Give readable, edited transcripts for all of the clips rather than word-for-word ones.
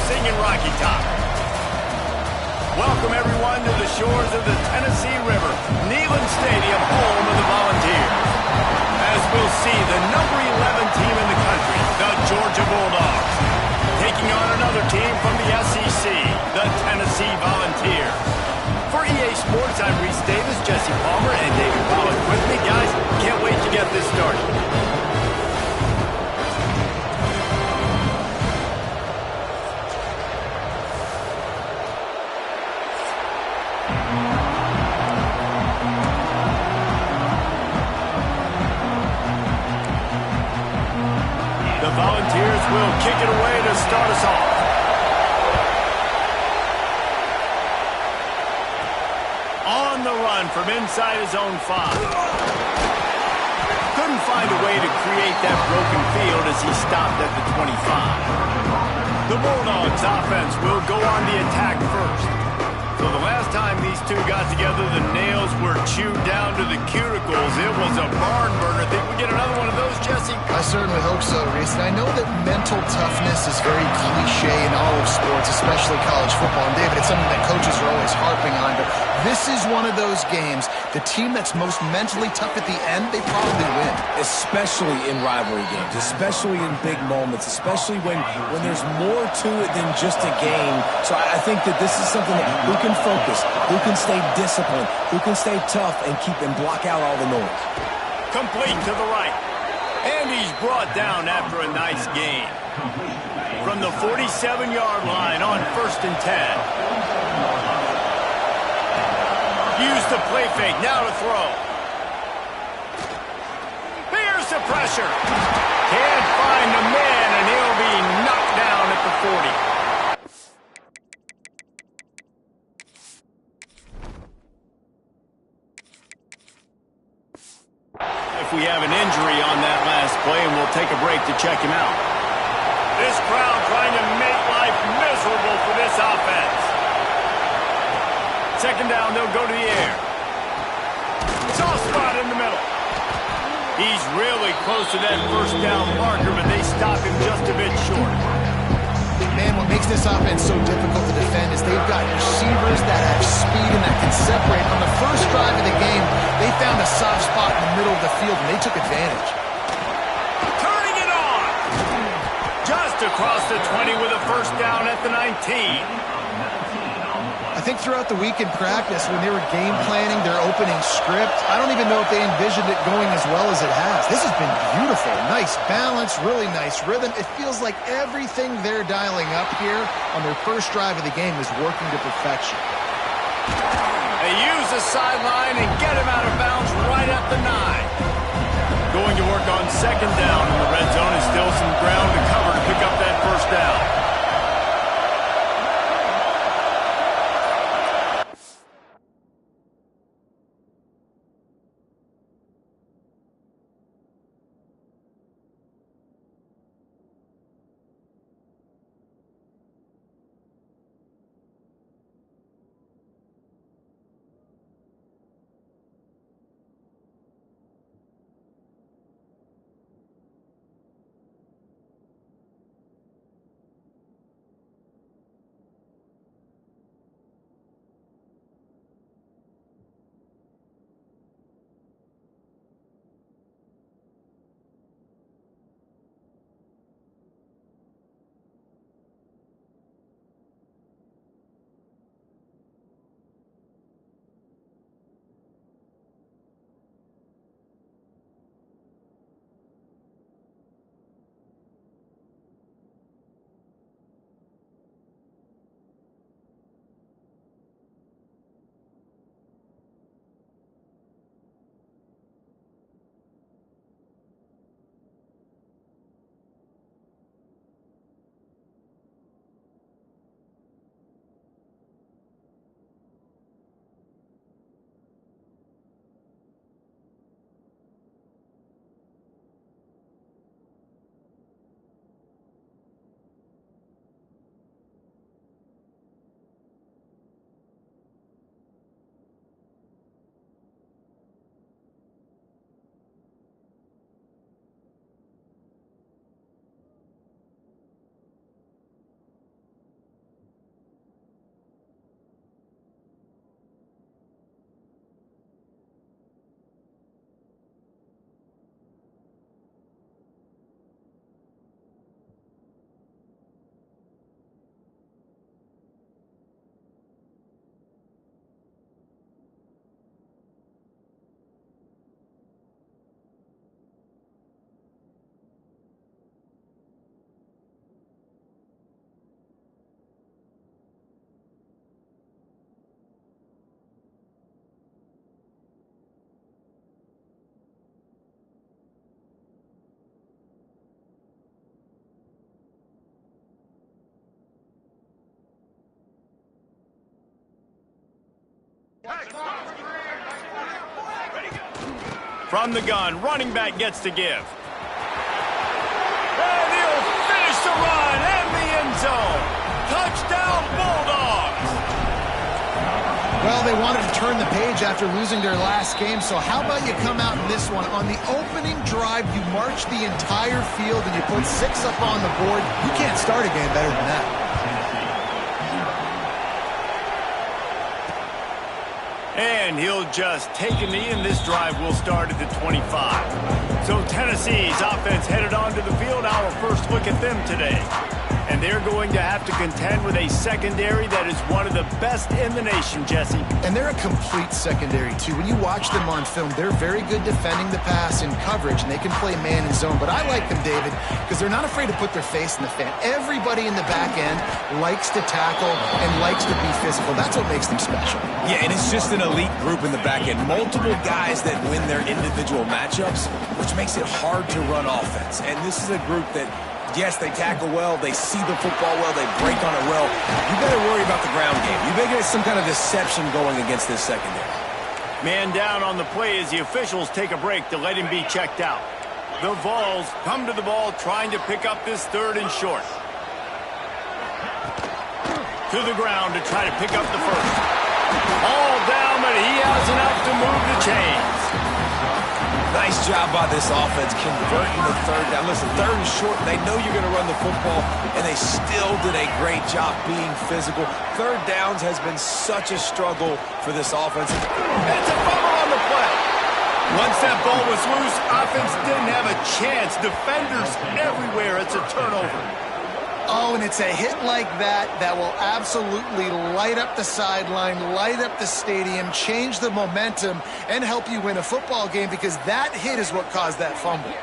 singing Rocky Top. Welcome, everyone, to the shores of the Tennessee River, Neyland Stadium, home of the Volunteers. As we'll see, the number 11 team in the country, the Georgia Bulldogs, taking on another team from the SEC, the Tennessee Volunteers. For EA Sports, I'm Reese Davis, Jesse Palmer, and David Pollock with me. Guys, can't wait to get this started. The Volunteers will kick it away to start us off. On the run from inside his own 5. Couldn't find a way to create that broken field as he stopped at the 25. The Bulldogs offense will go on the attack first. So the last time these two got together, the nails were chewed down to the cuticles. It was a barn burner. Think we get another one of those, Jesse? I certainly hope so, Reese. And I know that mental toughness is very cliche in all of sports, especially college football. And David, it's something that coaches are always harping on. But this is one of those games, the team that's most mentally tough at the end, they probably win. Especially in rivalry games, especially in big moments, especially when there's more to it than just a game. So I think that this is something that who can focus, who can stay disciplined, who can stay tough and keep and block out all the noise. Complete to the right. And he's brought down after a nice gain. From the 47-yard line on 1st and 10. Use the play fake, now to throw. Here's the pressure. Can't find the man, and he'll be knocked down at the 40. If we have an injury on that last play, and we'll take a break to check him out. This crowd trying to make life miserable for this offense. Second down, they'll go to the air. Soft spot in the middle. He's really close to that first down marker, but they stop him just a bit short. Man, what makes this offense so difficult to defend is they've got receivers that have speed and that can separate. On the first drive of the game, they found a soft spot in the middle of the field, and they took advantage. Turning it on! Just across the 20 with a first down at the 19. I think throughout the week in practice, when they were game planning their opening script, I don't even know if they envisioned it going as well as it has. This has been beautiful. Nice balance, really nice rhythm. It feels like everything they're dialing up here on their first drive of the game is working to perfection. They use the sideline and get him out of bounds right at the 9. Going to work on second down in the red zone, and still some ground to cover to pick up that first down. From the gun, running back gets to give. And he'll finish the run and the end zone. Touchdown, Bulldogs! Well, they wanted to turn the page after losing their last game, so how about you come out in this one? On the opening drive, you march the entire field and you put 6 up on the board. You can't start a game better than that. And he'll just take a knee, and this drive will start at the 25. So Tennessee's offense headed onto the field. Our first look at them today. And they're going to have to contend with a secondary that is one of the best in the nation, Jesse. And they're a complete secondary, too. When you watch them on film, they're very good defending the pass in coverage, and they can play man and zone. But I like them, David, because they're not afraid to put their face in the fan. Everybody in the back end likes to tackle and likes to be physical. That's what makes them special. Yeah, and it's just an elite group in the back end. Multiple guys that win their individual matchups, which makes it hard to run offense. And this is a group that, yes, they tackle well, they see the football well, they break on it well. You better worry about the ground game. You better get some kind of deception going against this secondary. Man down on the play as the officials take a break to let him be checked out. The Vols come to the ball trying to pick up this 3rd and short. To the ground to try to pick up the first. All down, but he has enough to move the chains. Nice job by this offense converting the 3rd down. Listen, 3rd and short, they know you're going to run the football, and they still did a great job being physical. 3rd downs has been such a struggle for this offense. It's a fumble on the play. Once that ball was loose, offense didn't have a chance. Defenders everywhere. It's a turnover. Oh, and it's a hit like that that will absolutely light up the sideline, light up the stadium, change the momentum, and help you win a football game, because that hit is what caused that fumble.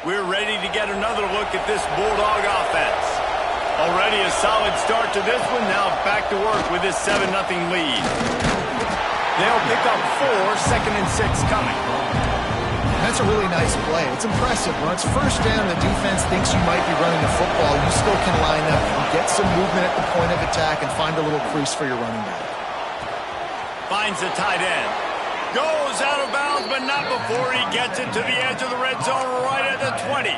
We're ready to get another look at this Bulldog offense. Already a solid start to this one. Now back to work with this 7-0 lead. They'll pick up 4, 2nd and 6 coming. That's a really nice play. It's impressive. When it's first down, the defense thinks you might be running the football. You still can line up, get some movement at the point of attack, and find a little crease for your running back. Finds the tight end. Goes out of bounds, but not before he gets it to the edge of the red zone right at the 20.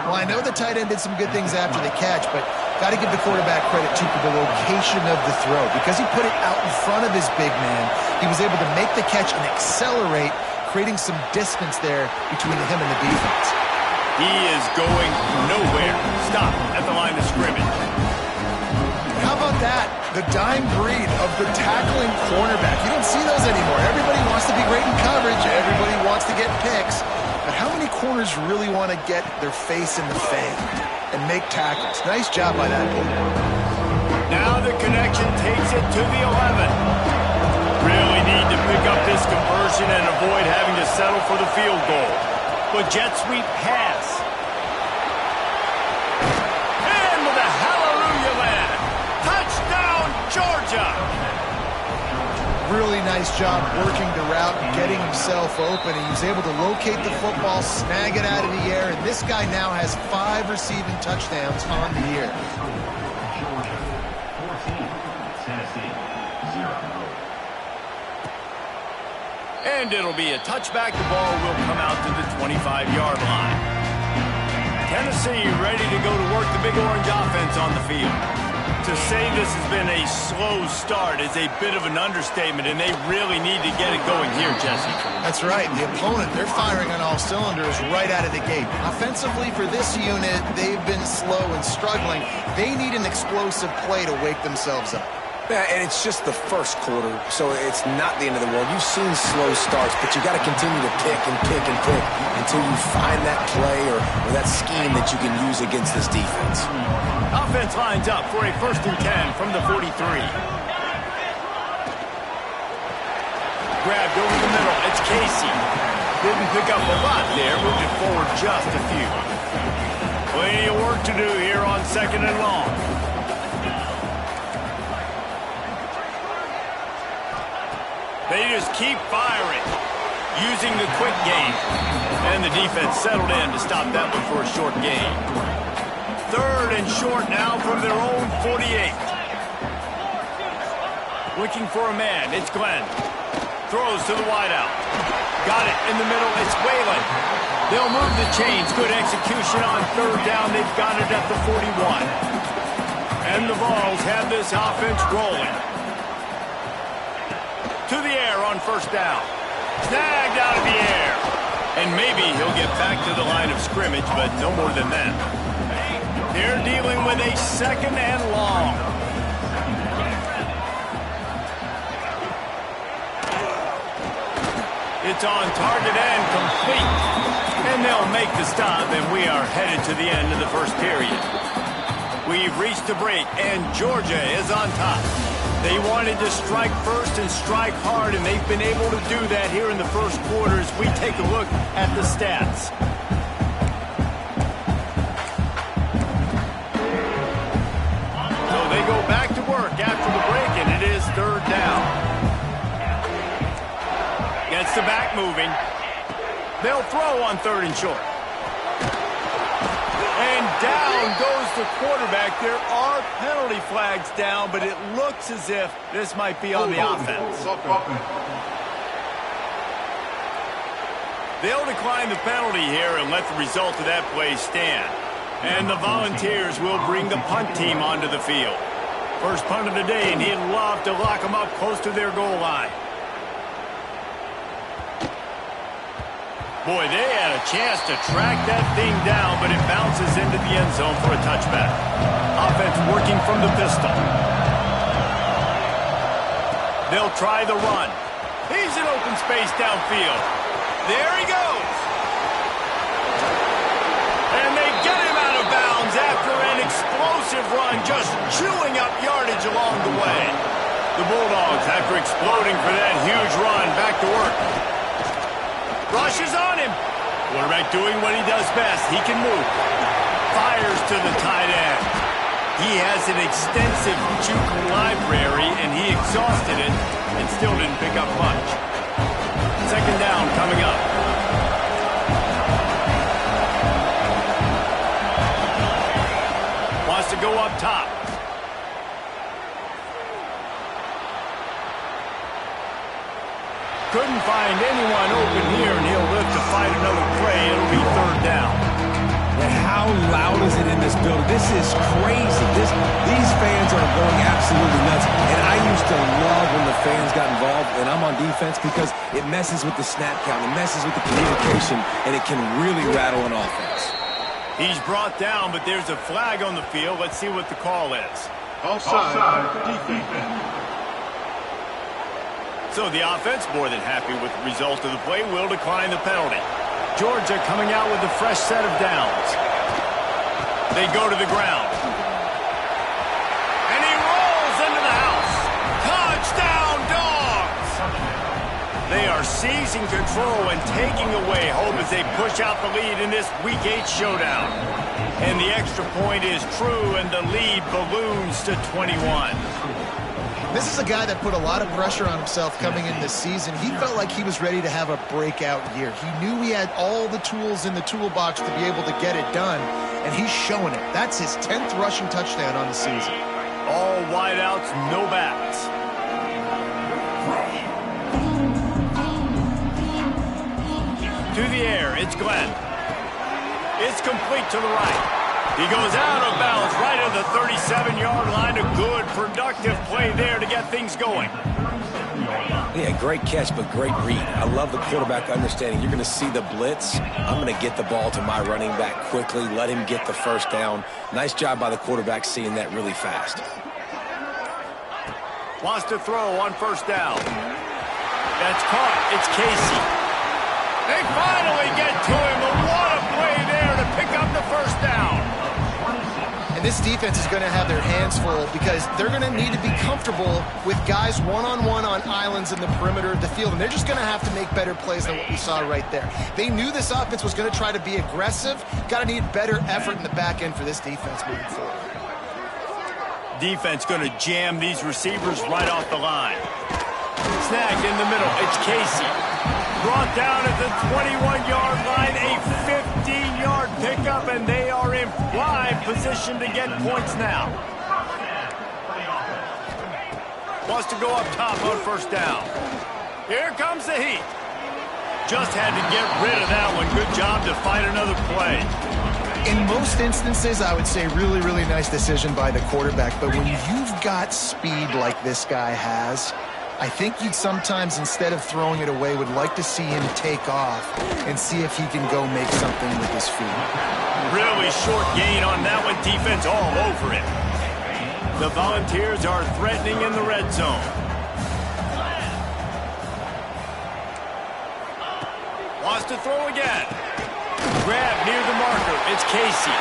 Well, I know the tight end did some good things after the catch, but got to give the quarterback credit, too, for the location of the throw. Because he put it out in front of his big man, he was able to make the catch and accelerate, creating some distance there between him and the defense. He is going nowhere. Stop at the line of scrimmage. How about that? The dime breed of the tackling cornerback. You don't see those anymore. Everybody wants to be great in coverage. Everybody wants to get picks. But how many corners really want to get their face in the fan and make tackles? Nice job by that dude. Now the connection takes it to the 11. Really need to pick up this conversion and avoid having to settle for the field goal. But jet sweep pass. And with a hallelujah land. Touchdown, Georgia. Really nice job working the route, getting himself open. He was able to locate the football, snag it out of the air, and this guy now has 5 receiving touchdowns on the year. And it'll be a touchback. The ball will come out to the 25-yard line. Tennessee ready to go to work the Big Orange offense on the field. To say this has been a slow start is a bit of an understatement, and they really need to get it going here, Jesse. That's right. The opponent, they're firing on all cylinders right out of the gate. Offensively, for this unit, they've been slow and struggling. They need an explosive play to wake themselves up. Yeah, and it's just the first quarter, so it's not the end of the world. You've seen slow starts, but you got to continue to pick and pick and pick until you find that play or that scheme that you can use against this defense. Offense lines up for a 1st and 10 from the 43. Grabbed over the middle. It's Casey. Didn't pick up a lot there. Moved it forward just a few. Plenty of work to do here on 2nd and long. They just keep firing, using the quick game. And the defense settled in to stop that one for a short gain. 3rd and short now from their own 48. Looking for a man. It's Glenn. Throws to the wideout. Got it in the middle. It's Whalen. They'll move the chains. Good execution on 3rd down. They've got it at the 41. And the Vols have this offense rolling. To the air on 1st down. Snagged out of the air. And maybe he'll get back to the line of scrimmage, but no more than that. They're dealing with a 2nd and long. It's on target and complete. And they'll make the stop, and we are headed to the end of the 1st period. We've reached the break, and Georgia is on top. They wanted to strike first and strike hard, and they've been able to do that here in the 1st quarter as we take a look at the stats. So they go back to work after the break, and it is 3rd down. Gets the back moving. They'll throw on 3rd and short. And down goes the quarterback. There are penalty flags down, but it looks as if this might be on the offense. They'll decline the penalty here and let the result of that play stand. And the Volunteers will bring the punt team onto the field. First punt of the day, and he'd love to lock them up close to their goal line. Boy, they had a chance to track that thing down, but it bounces into the end zone for a touchback. Offense working from the pistol. They'll try the run. He's in open space downfield. There he goes. And they get him out of bounds after an explosive run, just chewing up yardage along the way. The Bulldogs, after exploding for that huge run, back to work. Rushes on him. Quarterback doing what he does best. He can move. Fires to the tight end. He has an extensive juke library, and he exhausted it and still didn't pick up much. 2nd down coming up. Wants to go up top. Couldn't find anyone open here, and he'll live to fight another play. It'll be 3rd down. And how loud is it in this building? This is crazy. These fans are going absolutely nuts. And I used to love when the fans got involved, and I'm on defense, because it messes with the snap count. It messes with the communication, and it can really rattle an offense. He's brought down, but there's a flag on the field. Let's see what the call is. Offside, defense. So the offense, more than happy with the result of the play, will decline the penalty. Georgia coming out with a fresh set of downs. They go to the ground. And he rolls into the house. Touchdown, Dogs! They are seizing control and taking away hope as they push out the lead in this Week 8 showdown. And the extra point is true, and the lead balloons to 21. This is a guy that put a lot of pressure on himself coming in this season. He felt like he was ready to have a breakout year. He knew he had all the tools in the toolbox to be able to get it done, and he's showing it. That's his 10th rushing touchdown on the season. All wideouts, no backs. To the air, it's Glenn. It's complete to the right. He goes out of bounds right at the 37-yard line. A good, productive play there to get things going. Yeah, great catch, but great read. I love the quarterback understanding. You're going to see the blitz. I'm going to get the ball to my running back quickly, let him get the 1st down. Nice job by the quarterback seeing that really fast. Wants to throw on 1st down. That's caught. It's Casey. They finally get to him. But what a play there to pick up the 1st down. And this defense is going to have their hands full because they're going to need to be comfortable with guys one-on-one on islands in the perimeter of the field. And they're just going to have to make better plays than what we saw right there. They knew this offense was going to try to be aggressive. Got to need better effort in the back end for this defense moving forward. Defense going to jam these receivers right off the line. Snagged in the middle. It's Casey. Brought down at the 21-yard line. A 15-yard pickup, and they are in prime position to get points now. Wants to go up top on first down. Here comes the heat. Just had to get rid of that one. Good job to find another play. In most instances, I would say really, really nice decision by the quarterback. But when you've got speed like this guy has, I think you'd sometimes, instead of throwing it away, would like to see him take off and see if he can go make something with his feet. Really short gain on that one. Defense all over it. The Volunteers are threatening in the red zone. Wants to throw again. Grab near the marker. It's Casey.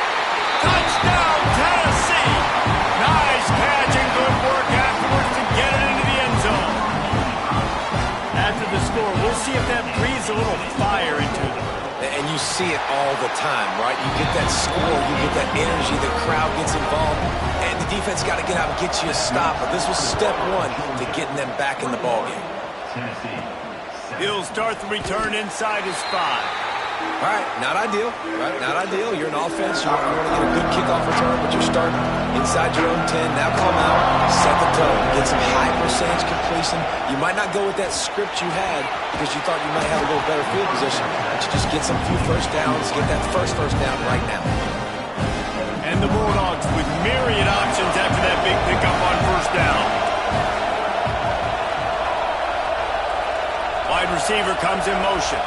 Touchdown, Tennessee! Nice catch and good work afterwards to get it into the end zone. After the score, we'll see if that breathes a little fire into them. And you see it all the time, right? You get that score, you get that energy, the crowd gets involved, and the defense got to get out and get you a stop. But this was step one to getting them back in the ballgame. He'll start the return inside his 5. All right, not ideal, right? Not ideal. You're an offense. You want to get a good kickoff return, but you're starting inside your own 10. Now come out, set the tone, get some high percentage completion. You might not go with that script you had because you thought you might have a little better field position, but you just get some few first downs, get that first down right now. And the Bulldogs with myriad options after that big pickup on first down. Wide receiver comes in motion.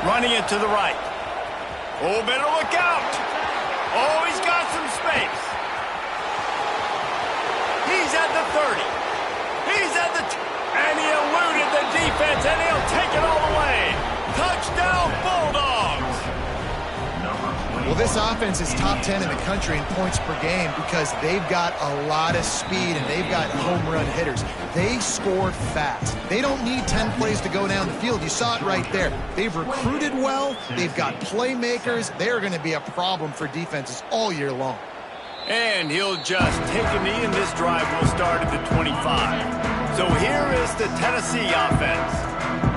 Running it to the right. Oh, better look out. Oh, he's got some space. He's at the 30. He's at the... and he eluded the defense, and he'll take it all the way. Touchdown, Bulldogs. Well, this offense is top 10 in the country in points per game because they've got a lot of speed and they've got home run hitters. They score fast. They don't need 10 plays to go down the field. You saw it right there. They've recruited well. They've got playmakers. They're going to be a problem for defenses all year long. And he'll just take a knee, and this drive will start at the 25. So here is the Tennessee offense.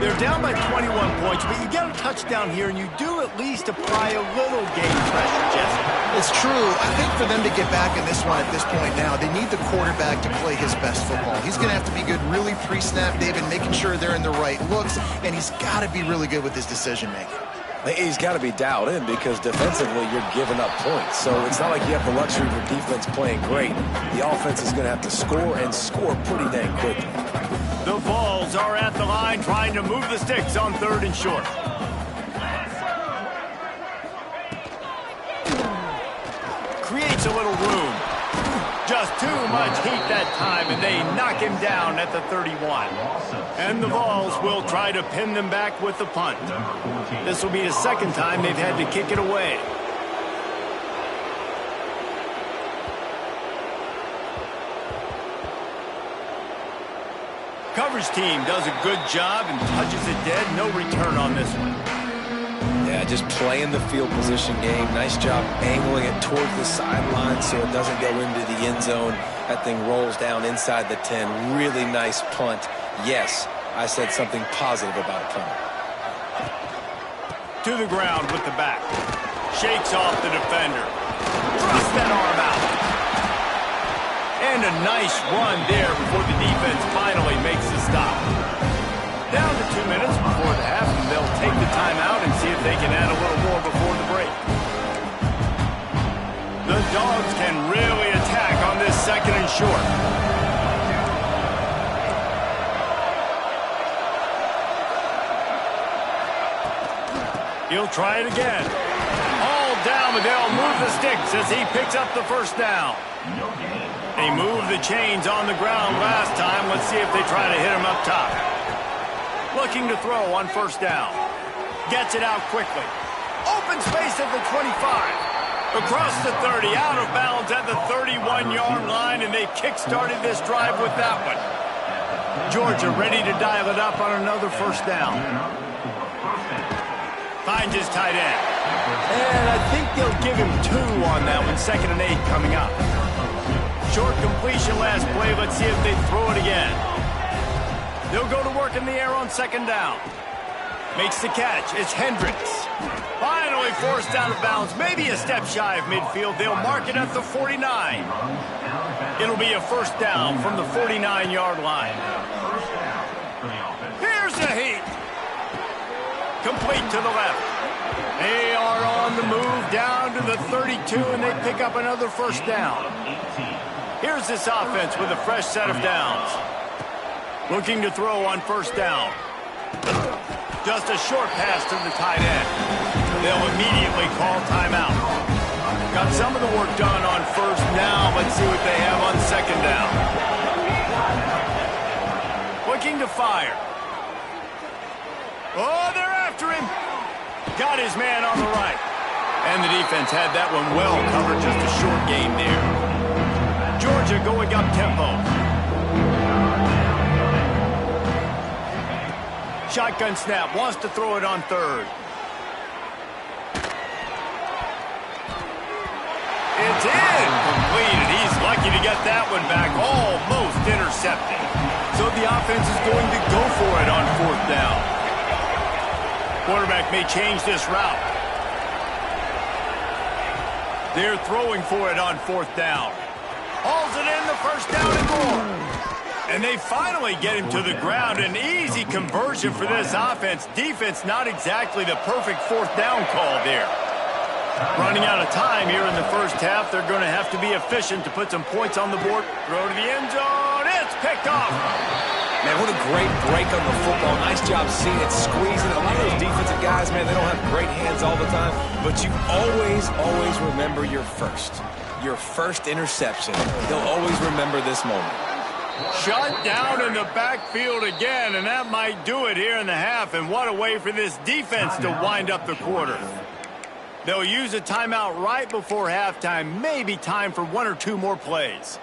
They're down by 21 points, but you get a touchdown here, and you do at least apply a little game pressure, Jesse. It's true. I think for them to get back in this one at this point now, they need the quarterback to play his best football. He's going to have to be good really pre-snap, David, making sure they're in the right looks, and he's got to be really good with his decision-making. He's got to be dialed in because defensively you're giving up points. So it's not like you have the luxury of your defense playing great. The offense is going to have to score and score pretty dang quickly. The Vols are at the line trying to move the sticks on 3rd and short. Creates a little room. Just too much heat that time, and they knock him down at the 31. And the Vols will try to pin them back with the punt. This will be the second time they've had to kick it away. Coverage team does a good job and touches it dead. No return on this one. Yeah, just playing the field position game. Nice job angling it towards the sideline so it doesn't go into the end zone. That thing rolls down inside the 10. Really nice punt. Yes, I said something positive about a punt. To the ground with the back. Shakes off the defender. Thrusts that arm out. And a nice run there before the defense finally makes the stop. Down to 2 minutes before the half, and they'll take the timeout and see if they can add a little more before the break. The Dogs can really attack on this 2nd and short. He'll try it again. All down, but they'll move the sticks as he picks up the first down. They moved the chains on the ground last time. Let's see if they try to hit him up top. Looking to throw on first down. Gets it out quickly. Open space at the 25. Across the 30, out of bounds at the 31-yard line, and they kick-started this drive with that one. Georgia ready to dial it up on another first down. Finds his tight end. And I think they'll give him 2 on that one. 2nd and 8 coming up. Short completion last play. Let's see if they throw it again. They'll go to work in the air on 2nd down. Makes the catch. It's Hendricks. Finally forced out of bounds, maybe a step shy of midfield. They'll mark it at the 49. It'll be a first down from the 49-yard line. Here's the heat. Complete to the left. They are on the move down to the 32, and they pick up another first down. Here's this offense with a fresh set of downs. Looking to throw on first down. Just a short pass to the tight end. They'll immediately call timeout. Got some of the work done on first. Now let's see what they have on second down. Looking to fire. Oh, they're after him. Got his man on the right. And the defense had that one well covered. Just a short gain there. Georgia going up tempo. Shotgun snap, wants to throw it on third. It's in! Completed. He's lucky to get that one back. Almost intercepted. So the offense is going to go for it on fourth down. Quarterback may change this route. They're throwing for it on fourth down. Hauls it in, the first down and more. And they finally get him to the ground. An easy conversion for this offense. Defense not exactly the perfect fourth down call there. Running out of time here in the first half. They're going to have to be efficient to put some points on the board. Throw to the end zone. It's picked off. Man, what a great break on the football. Nice job seeing it, squeezing it. A lot of those defensive guys, man, they don't have great hands all the time. But you always remember your first interception. They'll always remember this moment. Shut down in the backfield again, and that might do it here in the half. And what a way for this defense to wind up the quarter. They'll use a timeout right before halftime. Maybe time for one or two more plays.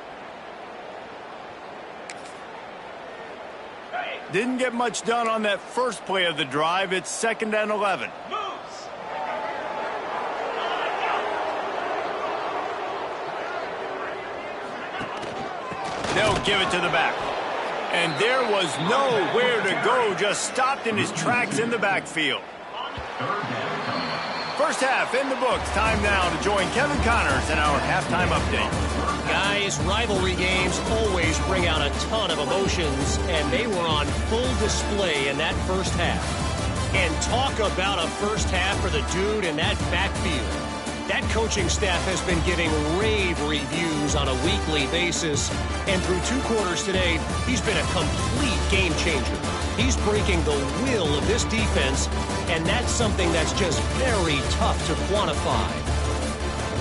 Didn't get much done on that first play of the drive. It's 2nd and 11. They'll give it to the back. And there was nowhere to go. Just stopped in his tracks in the backfield. First half in the books. Time now to join Kevin Connors in our halftime update. Guys, rivalry games always bring out a ton of emotions, and they were on full display in that first half. And talk about a first half for the dude in that backfield. That coaching staff has been giving rave reviews on a weekly basis, and through 2 quarters today, he's been a complete game changer. He's breaking the will of this defense, and that's something that's just very tough to quantify.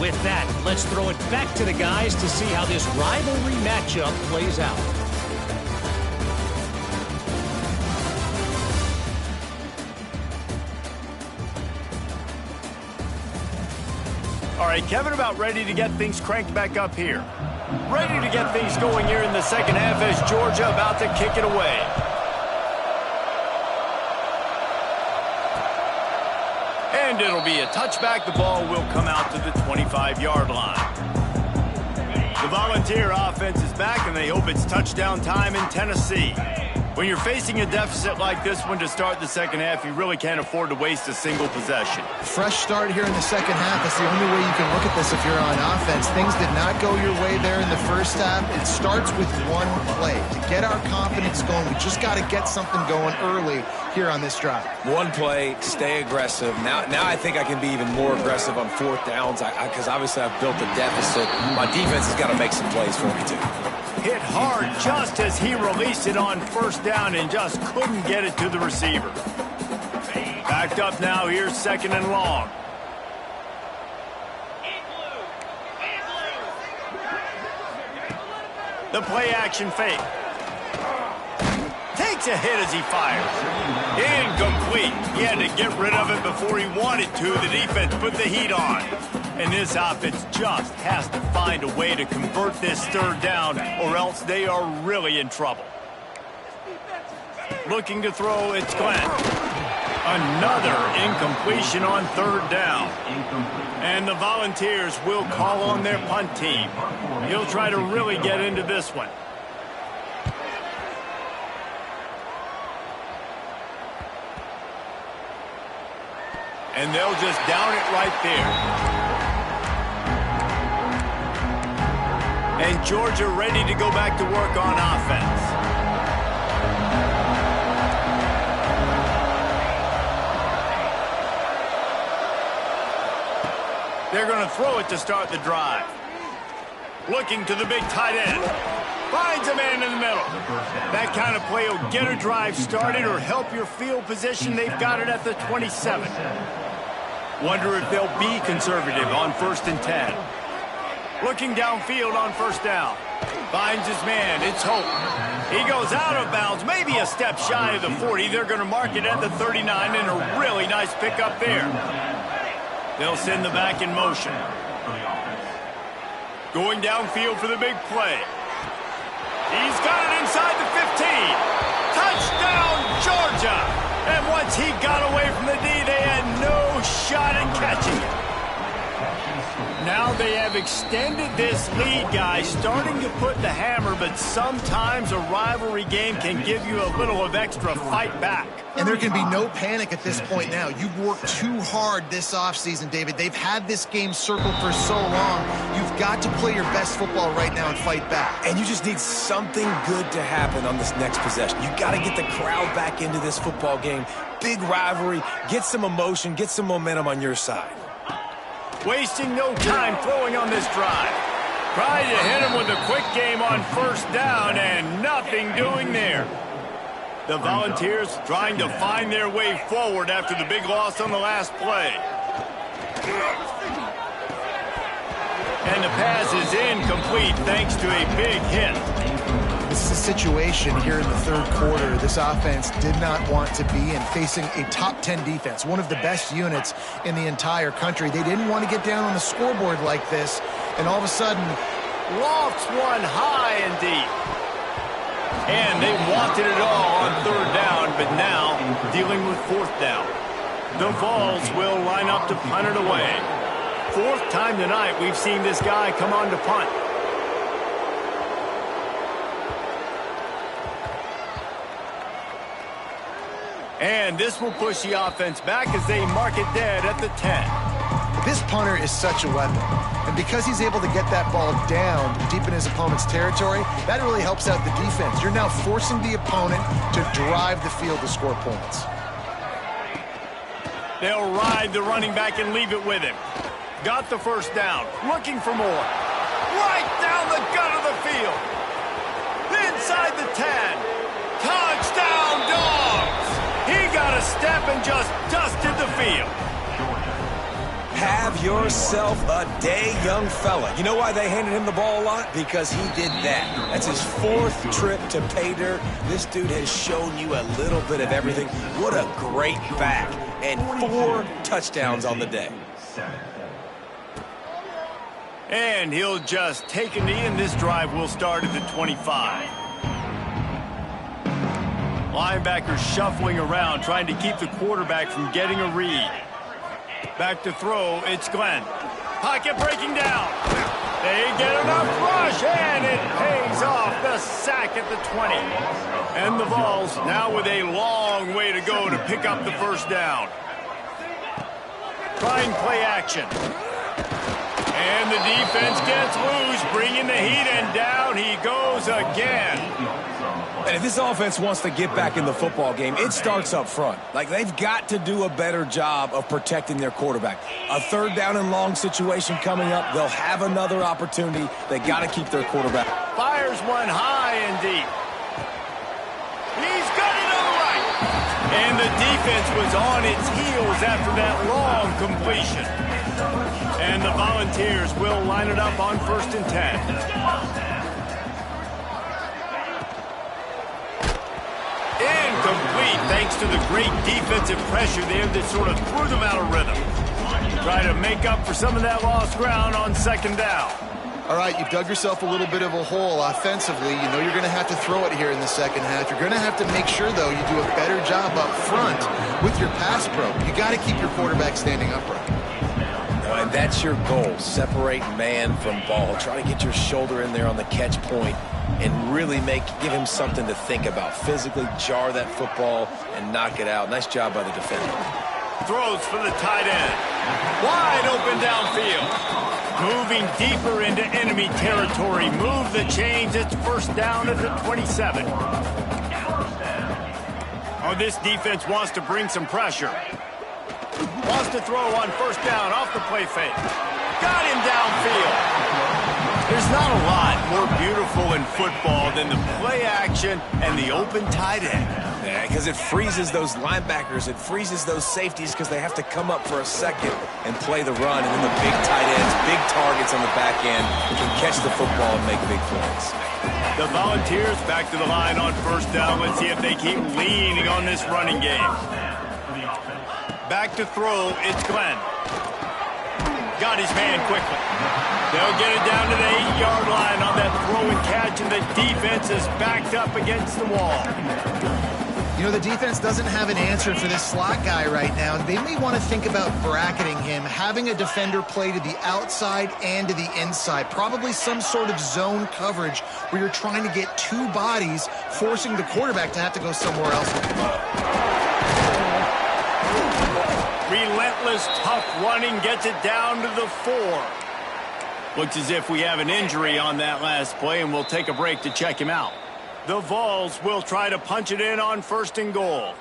With that, let's throw it back to the guys to see how this rivalry matchup plays out. All right, Kevin, about ready to get things cranked back up here. Ready to get things going here in the second half as Georgia about to kick it away. And it'll be a touchback. The ball will come out to the 25-yard line. The Volunteer offense is back, and they hope it's touchdown time in Tennessee. When you're facing a deficit like this one to start the second half, you really can't afford to waste a single possession. Fresh start here in the second half. That's the only way you can look at this if you're on offense. Things did not go your way there in the first half. It starts with one play. To get our confidence going, we just got to get something going early here on this drive. One play, stay aggressive. Now I think I can be even more aggressive on fourth downs because obviously I've built a deficit. My defense has got to make some plays for me too. Hit hard just as he released it on first down and just couldn't get it to the receiver. Backed up now, here's 2nd and long. The play action fake. Takes a hit as he fires. Incomplete. He had to get rid of it before he wanted to. The defense put the heat on. And this offense just has to find a way to convert this third down, or else they are really in trouble. Looking to throw, it's Glenn. Another incompletion on third down. And the Volunteers will call on their punt team. He'll try to really get into this one. And they'll just down it right there. And Georgia ready to go back to work on offense. They're going to throw it to start the drive. Looking to the big tight end. Finds a man in the middle. That kind of play will get a drive started or help your field position. They've got it at the 27. Wonder if they'll be conservative on 1st and 10. Looking downfield on 1st down. Finds his man. It's Hope. He goes out of bounds, maybe a step shy of the 40. They're going to mark it at the 39, and a really nice pickup there. They'll send the back in motion. Going downfield for the big play. He's got it inside the 15. Touchdown, Georgia! And once he got away from the D, they had no shot at catching it. Now they have extended this lead, guys, starting to put the hammer, but sometimes a rivalry game can give you a little of extra fight back. And there can be no panic at this point now. You've worked too hard this offseason, David. They've had this game circled for so long. You've got to play your best football right now and fight back. And you just need something good to happen on this next possession. You got to get the crowd back into this football game. Big rivalry. Get some emotion. Get some momentum on your side. Wasting no time throwing on this drive. Trying to hit him with a quick game on 1st down, and nothing doing there. The Volunteers trying to find their way forward after the big loss on the last play. And the pass is incomplete thanks to a big hit. This is a situation here in the 3rd quarter this offense did not want to be in, facing a top 10 defense, one of the best units in the entire country. They didn't want to get down on the scoreboard like this, and all of a sudden, lofts one high and deep. And they wanted it all on 3rd down, but now dealing with 4th down. The Vols will line up to punt it away. 4th time tonight we've seen this guy come on to punt. And this will push the offense back as they mark it dead at the 10. This punter is such a weapon. And because he's able to get that ball down deep in his opponent's territory, that really helps out the defense. You're now forcing the opponent to drive the field to score points. They'll ride the running back and leave it with him. Got the 1st down. Looking for more. Right down the gut of the field. Inside the 10. Touchdown, Dogs! He got a step and just dusted the field. Have yourself a day, young fella. You know why they handed him the ball a lot? Because he did that. That's his 4th trip to pay dirt. This dude has shown you a little bit of everything. What a great back. And 4 touchdowns on the day. And he'll just take a knee, and this drive will start at the 25. Linebackers shuffling around, trying to keep the quarterback from getting a read. Back to throw, it's Glenn. Pocket breaking down. They get enough rush, and it pays off. The sack at the 20. And the Vols now with a long way to go to pick up the 1st down. Trying play action. And the defense gets loose, bringing the heat, and down he goes again. And if this offense wants to get back in the football game, it starts up front. Like, they've got to do a better job of protecting their quarterback. A 3rd down and long situation coming up. They'll have another opportunity. They got to keep their quarterback. Fires one high and deep. He's got it on the right. And the defense was on its heels after that long completion. And the Volunteers will line it up on 1st and 10. Incomplete thanks to the great defensive pressure there that sort of threw them out of rhythm. Try to make up for some of that lost ground on 2nd down. All right, you've dug yourself a little bit of a hole offensively. You know you're going to have to throw it here in the 2nd half. You're going to have to make sure, though, you do a better job up front with your pass pro. You got to keep your quarterback standing upright. And that's your goal. Separate man from ball. Try to get your shoulder in there on the catch point and really give him something to think about. Physically jar that football and knock it out. Nice job by the defender. Throws for the tight end. Wide open downfield. Moving deeper into enemy territory. Move the chains. It's first down at the 27. Oh, this defense wants to bring some pressure. Wants to throw on first down off the play fake. Got him downfield. There's not a lot more beautiful in football than the play action and the open tight end. Yeah, because it freezes those linebackers. It freezes those safeties because they have to come up for a second and play the run. And then the big tight ends, big targets on the back end can catch the football and make big plays. The Volunteers back to the line on first down. Let's see if they keep leaning on this running game. Back to throw, it's Glenn. Got his man quickly. They'll get it down to the 8-yard line on that throw and catch, and the defense is backed up against the wall. You know, the defense doesn't have an answer for this slot guy right now. They may want to think about bracketing him, having a defender play to the outside and to the inside. Probably some sort of zone coverage where you're trying to get two bodies, forcing the quarterback to have to go somewhere else with the ball. Relentless, tough running gets it down to the 4. Looks as if we have an injury on that last play, and we'll take a break to check him out. The Vols will try to punch it in on first and goal.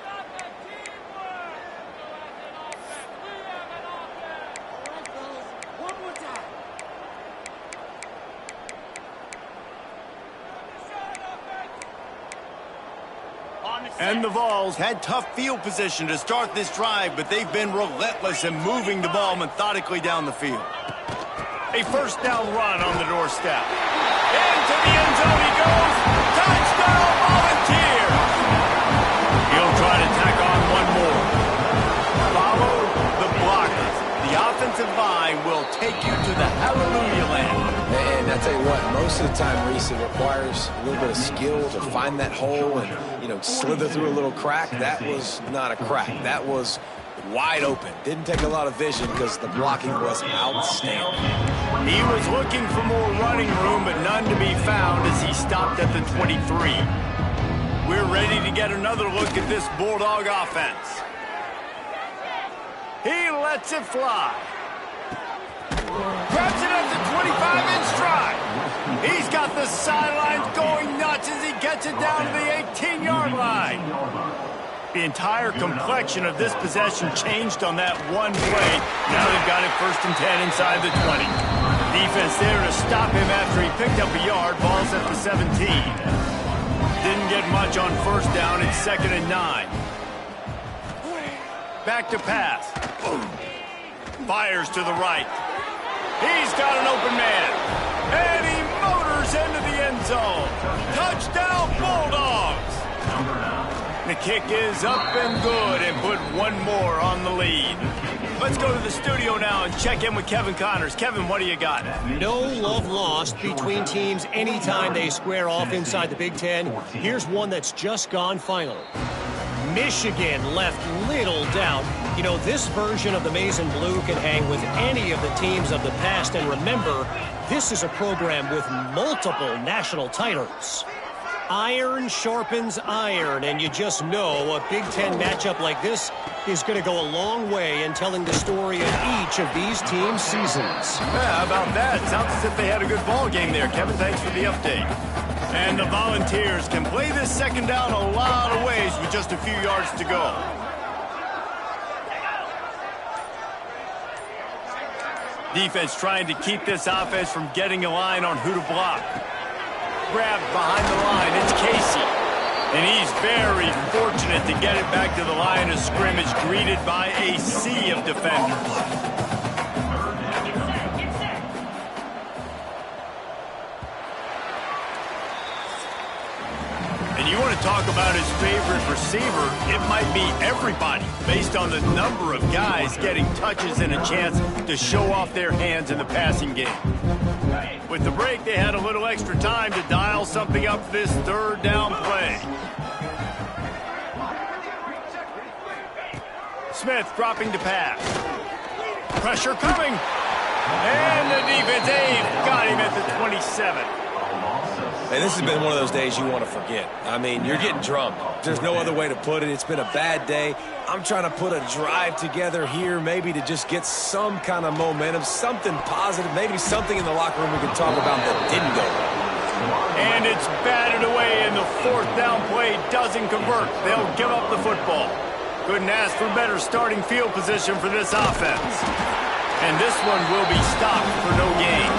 And the Vols had tough field position to start this drive, but they've been relentless in moving the ball methodically down the field. A first down run on the doorstep. Into the end zone he goes. Touchdown, Volunteers! He'll try to tack on one more. Follow the blockers. The offensive line will take you to the hallelujah land. And I tell you what, most of the time, Reese, it requires a little bit of skill to find that hole and, you know, slither through a little crack. That was not a crack. That was wide open. Didn't take a lot of vision because the blocking was outstanding. He was looking for more running room, but none to be found as he stopped at the 23. We're ready to get another look at this Bulldog offense. He lets it fly. Grabs it at the 25 in stride. He's got the sidelines going nuts as he gets it down to the 18-yard line. The entire complexion of this possession changed on that one play. Now they've got it first and 10 inside the 20. Defense there to stop him after he picked up a yard. Ball's at the 17. Didn't get much on first down. It's 2nd and 9. Back to pass. Fires to the right. He's got an open man. And he motors into the end zone. Touchdown, Bulldogs! The kick is up and good and put one more on the lead. Let's go to the studio now and check in with Kevin Connors. Kevin, what do you got? No love lost between teams anytime they square off inside the Big Ten. Here's one that's just gone final. Michigan left little doubt. You know, this version of the Maize and Blue can hang with any of the teams of the past. And remember, this is a program with multiple national titles. Iron sharpens iron, and you just know a Big Ten matchup like this is going to go a long way in telling the story of each of these teams' seasons. Yeah, how about that? Sounds as if they had a good ball game there. Kevin, thanks for the update. And the Volunteers can play this second down a lot of ways with just a few yards to go. Defense trying to keep this offense from getting a line on who to block. Grabbed behind the line, it's Casey. And he's very fortunate to get it back to the line of scrimmage, greeted by a sea of defenders. And you want to talk about his favorite receiver, it might be everybody, based on the number of guys getting touches and a chance to show off their hands in the passing game. With the break, they had a little extra time to dial something up for this third down play. Smith dropping to pass. Pressure coming. And the defense got him at the 27. And this has been one of those days you want to forget. I mean, you're getting drummed. There's no other way to put it. It's been a bad day. I'm trying to put a drive together here maybe to just get some kind of momentum, something positive, maybe something in the locker room we can talk about that didn't go well. And it's batted away, and the fourth down play doesn't convert. They'll give up the football. Couldn't ask for better starting field position for this offense. And this one will be stopped for no gain.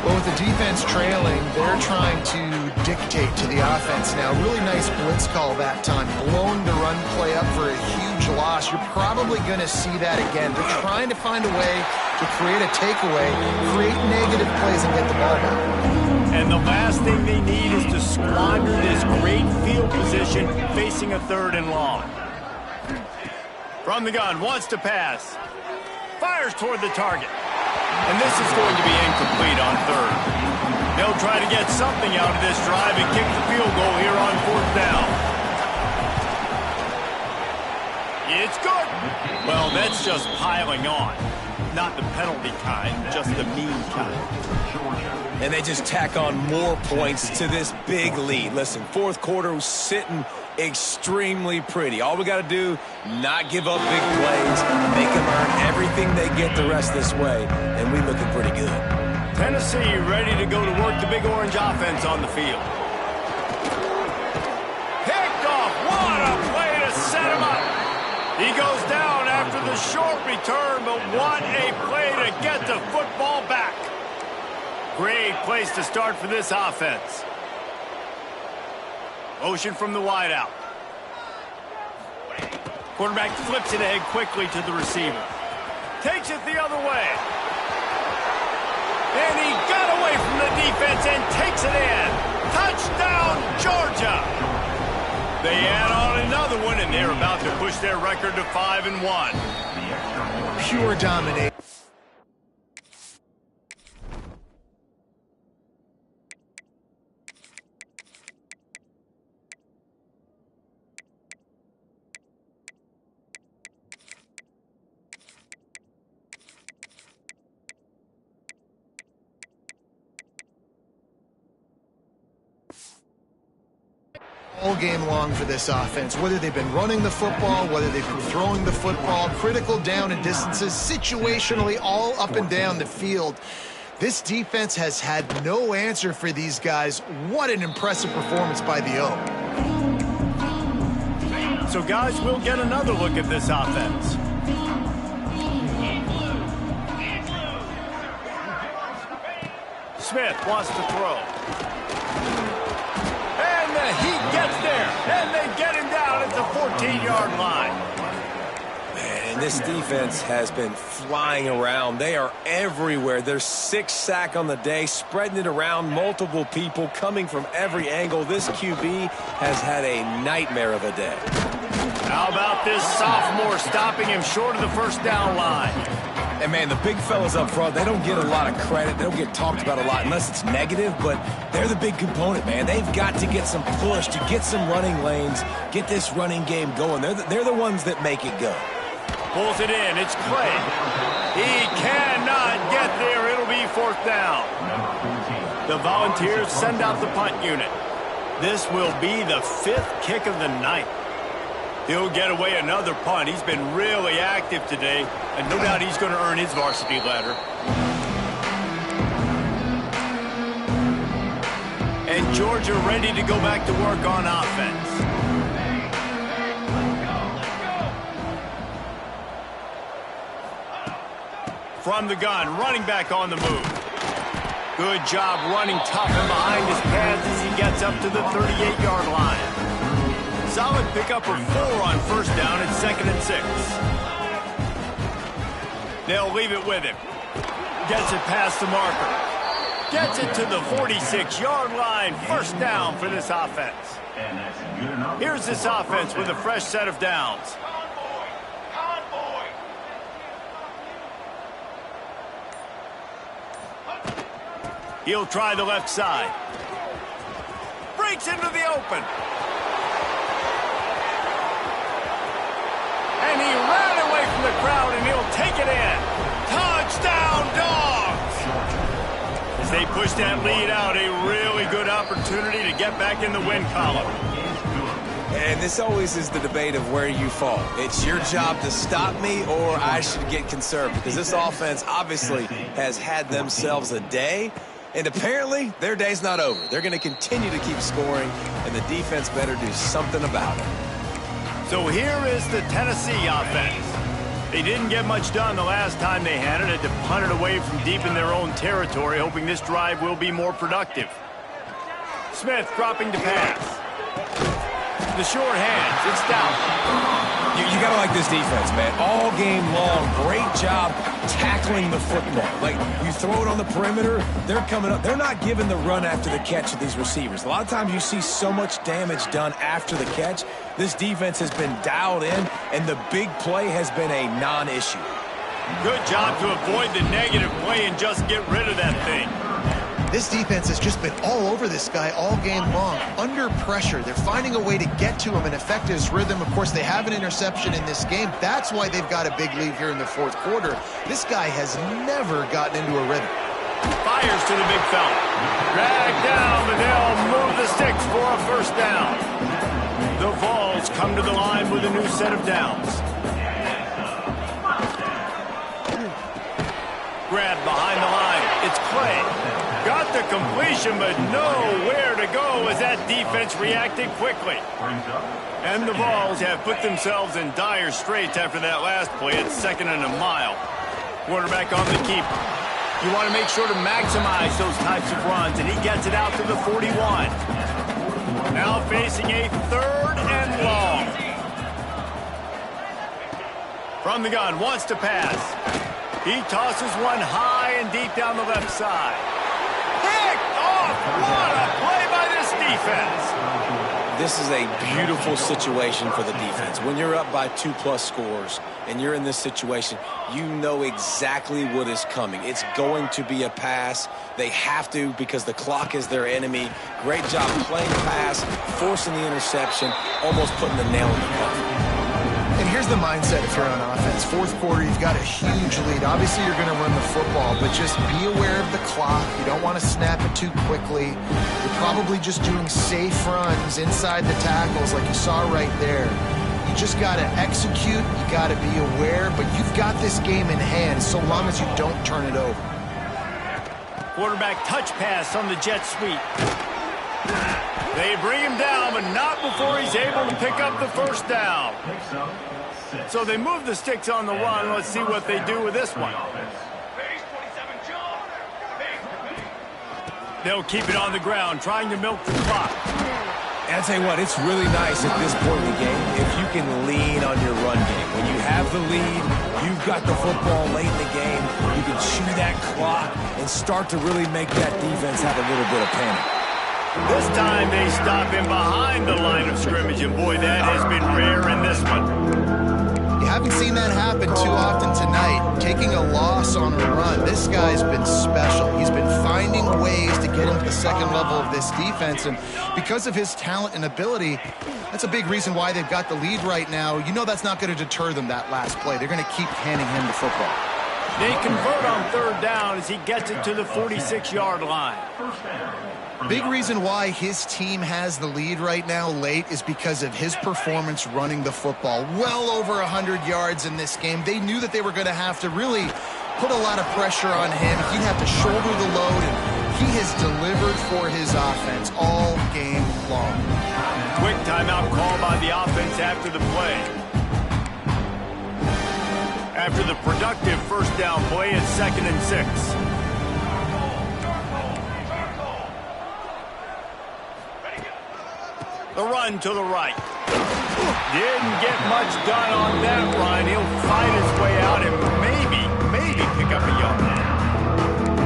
Well, with the defense trailing, they're trying to dictate to the offense now. Really nice blitz call that time. Blowing the run play up for a huge loss. You're probably going to see that again. They're trying to find a way to create a takeaway, create negative plays, and get the ball back. And the last thing they need is to squander this great field position facing a 3rd and long. From the gun, wants to pass. Fires toward the target. And this is going to be incomplete on 3rd. They'll try to get something out of this drive and kick the field goal here on 4th down. It's good. Well, that's just piling on. Not the penalty kind, just the mean kind. And they just tack on more points to this big lead. Listen, 4th quarter was sitting extremely pretty. All we got to do, not give up big plays, make them earn everything they get the rest this way, and we looking pretty good. Tennessee ready to go to work the Big Orange offense on the field. Picked off. What a play to set him up. He goes down after the short return, but what a play to get the football back. Great place to start for this offense. Motion from the wideout. Quarterback flips it ahead quickly to the receiver. Takes it the other way. And he got away from the defense and takes it in. Touchdown, Georgia. They add on another one, and they're about to push their record to 5-1. Pure domination. All game long for this offense, whether they've been running the football, whether they've been throwing the football, critical down and distances, situationally all up and down the field. This defense has had no answer for these guys. What an impressive performance by the O. So guys, we'll get another look at this offense. Smith wants to throw. He gets there, and they get him down at the 14-yard line. Man, this defense has been flying around. They are everywhere. There's 6 sacks on the day, spreading it around, multiple people coming from every angle. This QB has had a nightmare of a day. How about this sophomore stopping him short of the first down line? And, man, the big fellas up front, they don't get a lot of credit. They don't get talked about a lot unless it's negative, but they're the big component, man. They've got to get some push, to get some running lanes, get this running game going. They're the ones that make it go. Pulls it in. It's Clay. He cannot get there. It'll be 4th down. The Volunteers send out the punt unit. This will be the 5th kick of the night. He'll get away another punt. He's been really active today, and no doubt he's going to earn his varsity letter. And Georgia ready to go back to work on offense. From the gun, running back on the move. Good job running tough and behind his pads as he gets up to the 38-yard line. Solid pickup of 4 on 1st down at 2nd and 6. They'll leave it with him. Gets it past the marker. Gets it to the 46-yard line. 1st down for this offense. Here's this offense with a fresh set of downs. He'll try the left side. Breaks into the open. And he ran away from the crowd, and he'll take it in. Touchdown, Dogs! As they They pushed that lead out. A really good opportunity to get back in the win column. And this always is the debate of where you fall. It's your job to stop me, or I should get conservative, because this offense obviously has had themselves a day, and apparently their day's not over. They're going to continue to keep scoring, and the defense better do something about it. So here is the Tennessee offense. They didn't get much done the last time they had it. Had to punt it away from deep in their own territory, hoping this drive will be more productive. Smith dropping to pass. The short hands, it's down. You got to like this defense, man. All game long, great job tackling the football. Like, you throw it on the perimeter, they're coming up. They're not giving the run after the catch to these receivers. A lot of times you see so much damage done after the catch. This defense has been dialed in, and the big play has been a non-issue. Good job to avoid the negative play and just get rid of that thing. This defense has just been all over this guy all game long. Under pressure, they're finding a way to get to him and affect his rhythm. Of course, they have an interception in this game. That's why they've got a big lead here in the fourth quarter. This guy has never gotten into a rhythm. Fires to the big fella. Drag down, but they'll move the sticks for a first down. The Vols come to the line with a new set of downs. Grab behind the line. It's Clay. Got the completion, but nowhere to go as that defense reacted quickly. And the Vols have put themselves in dire straits after that last play. It's 2nd and a mile. Quarterback on the keeper. You want to make sure to maximize those types of runs, and he gets it out to the 41. Now facing a 3rd and long. From the gun, wants to pass. He tosses one high and deep down the left side. Picked off! What a play by this defense! This is a beautiful situation for the defense. When you're up by 2+ scores and you're in this situation, you know exactly what is coming. It's going to be a pass. They have to, because the clock is their enemy. Great job playing the pass, forcing the interception, almost putting the nail in the coffin. And here's the mindset if you're on offense. Fourth quarter, you've got a huge lead. Obviously, you're going to run the football, but just be aware of the clock. You don't want to snap it too quickly. You're probably just doing safe runs inside the tackles like you saw right there. You just got to execute. You got to be aware, but you've got this game in hand so long as you don't turn it over. Quarterback touch pass on the jet sweep. They bring him down, but not before he's able to pick up the first down. So they move the sticks on the run. Let's see what they do with this one. They'll keep it on the ground, trying to milk the clock. And I'll tell you what, it's really nice at this point in the game if you can lean on your run game. When you have the lead, you've got the football late in the game, you can chew that clock and start to really make that defense have a little bit of panic. This time they stop him behind the line of scrimmage, and boy, that has been rare in this one. You haven't seen that happen too often tonight, taking a loss on a run. This guy's been special. He's been finding ways to get into the second level of this defense, and because of his talent and ability, that's a big reason why they've got the lead right now. You know that's not going to deter them, that last play. They're going to keep handing him the football. They convert on 3rd down as he gets it to the 46-yard line. Big reason why his team has the lead right now late is because of his performance running the football. Well over 100 yards in this game. They knew that they were going to have to really put a lot of pressure on him. He'd have to shoulder the load, and he has delivered for his offense all game long. Quick timeout call by the offense after the play. After the productive first down play, it's 2nd and 6. The run to the right. Didn't get much done on that run. He'll fight his way out and maybe pick up a yard.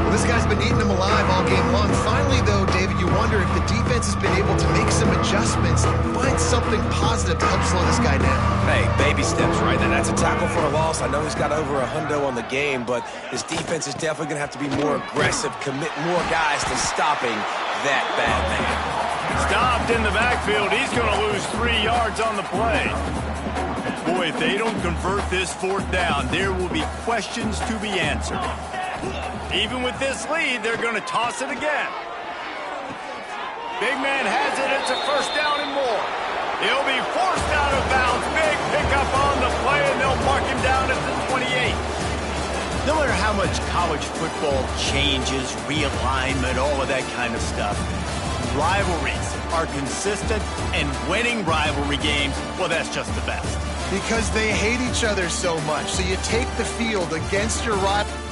Well, this guy's been eating him alive all game long. Finally, though, David, you wonder if the defense has been able to make some adjustments, find something positive to help slow this guy down. Hey, baby steps, right? And that's a tackle for a loss. I know he's got over $100 on the game, but this defense is definitely going to have to be more aggressive, commit more guys to stopping that bad man. Stopped in the backfield. He's going to lose 3 yards on the play. Boy, if they don't convert this 4th down, there will be questions to be answered. Even with this lead, they're going to toss it again. Big man has it. It's a first down and more. He'll be forced out of bounds. Big pickup on the play, and they'll mark him down at the 28. No matter how much college football changes, realignment, all of that kind of stuff, rivalries are consistent, and winning rivalry games, well, that's just the best. Because they hate each other so much. So you take the field against your rival.